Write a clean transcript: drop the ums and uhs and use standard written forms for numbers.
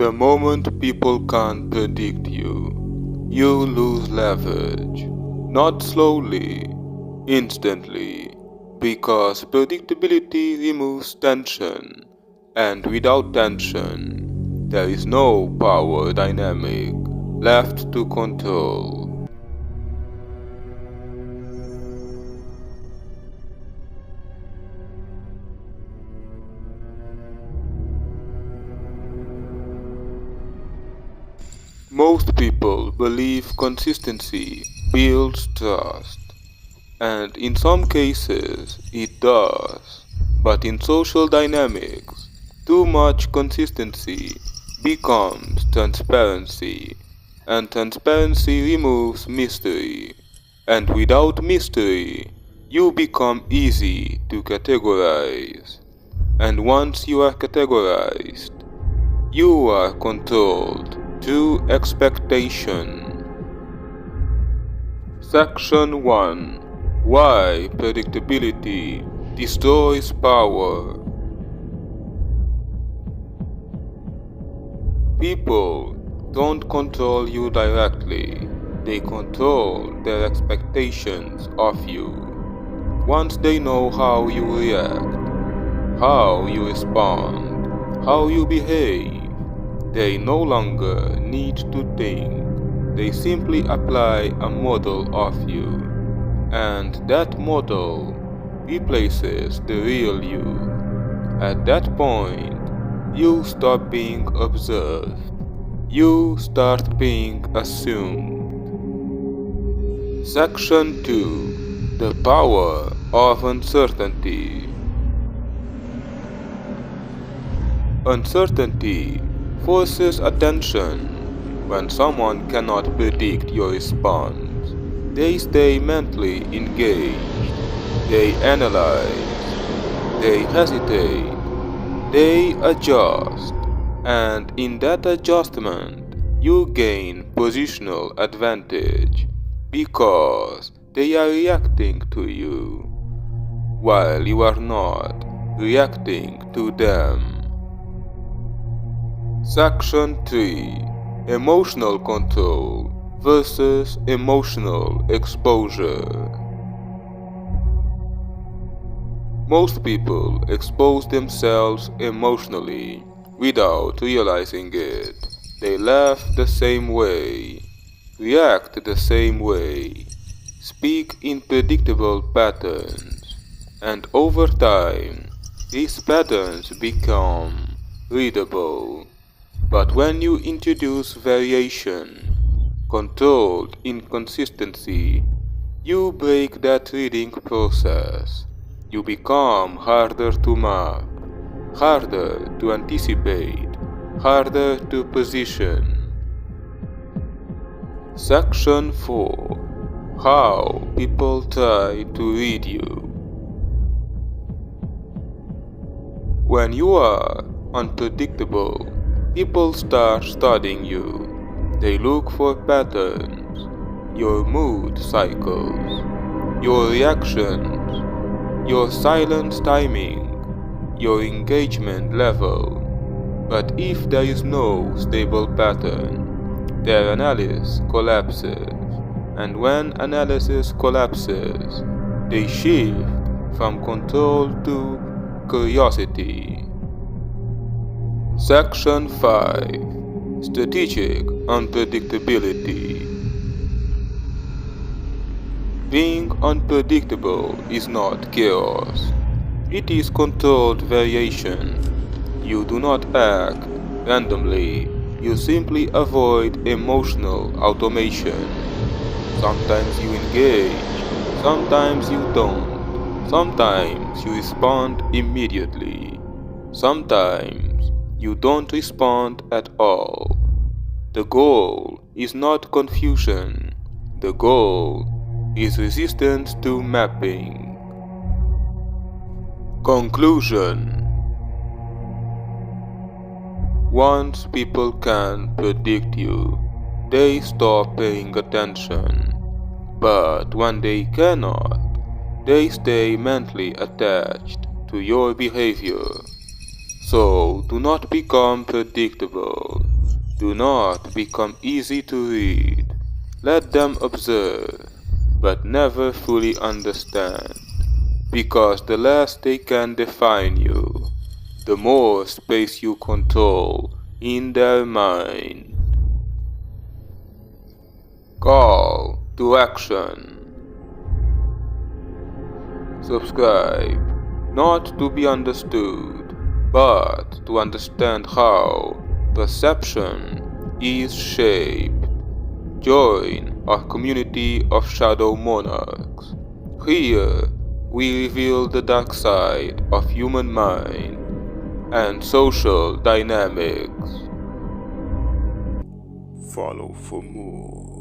The moment people can't predict you, you lose leverage. Not slowly, instantly, because predictability removes tension, and without tension, there is no power dynamic left to control. Most people believe consistency builds trust, and in some cases it does. But in social dynamics, too much consistency becomes transparency, and transparency removes mystery. And without mystery, you become easy to categorize. And once you are categorized, you are controlled through expectation. Section 1. Why predictability destroys power. People don't control you directly, they control their expectations of you. Once they know how you react, how you respond, how you behave, they no longer need to think. They simply apply a model of you, and that model replaces the real you. At that point, you stop being observed. You start being assumed. Section 2. The power of uncertainty. Uncertainty forces attention. When someone cannot predict your response, they stay mentally engaged. They analyze. They hesitate. They adjust. And in that adjustment, you gain positional advantage because they are reacting to you, while you are not reacting to them. Section 3. Emotional control versus emotional exposure. Most people expose themselves emotionally without realizing it. They laugh the same way, react the same way, speak in predictable patterns, and over time, these patterns become readable. But when you introduce variation, controlled inconsistency, you break that reading process. You become harder to map, harder to anticipate, harder to position. Section 4. How people try to read you. When you are unpredictable, people start studying you. They look for patterns, your mood cycles, your reactions, your silence timing, your engagement level. But if there is no stable pattern, their analysis collapses. And when analysis collapses, they shift from control to curiosity. Section 5. Strategic unpredictability. Being unpredictable is not chaos. It is controlled variation. You do not act randomly. You simply avoid emotional automation. Sometimes you engage, sometimes you don't. Sometimes you respond immediately. Sometimes you don't respond at all. The goal is not confusion. The goal is resistance to mapping. Conclusion. Once people can predict you, they stop paying attention. But when they cannot, they stay mentally attached to your behavior. So do not become predictable. Do not become easy to read. Let them observe, but never fully understand, because the less they can define you, the more space you control in their mind. Call to action. Subscribe, not to be understood, but to understand how perception is shaped. Join our community of shadow monarchs. Here, we reveal the dark side of human mind and social dynamics. Follow for more.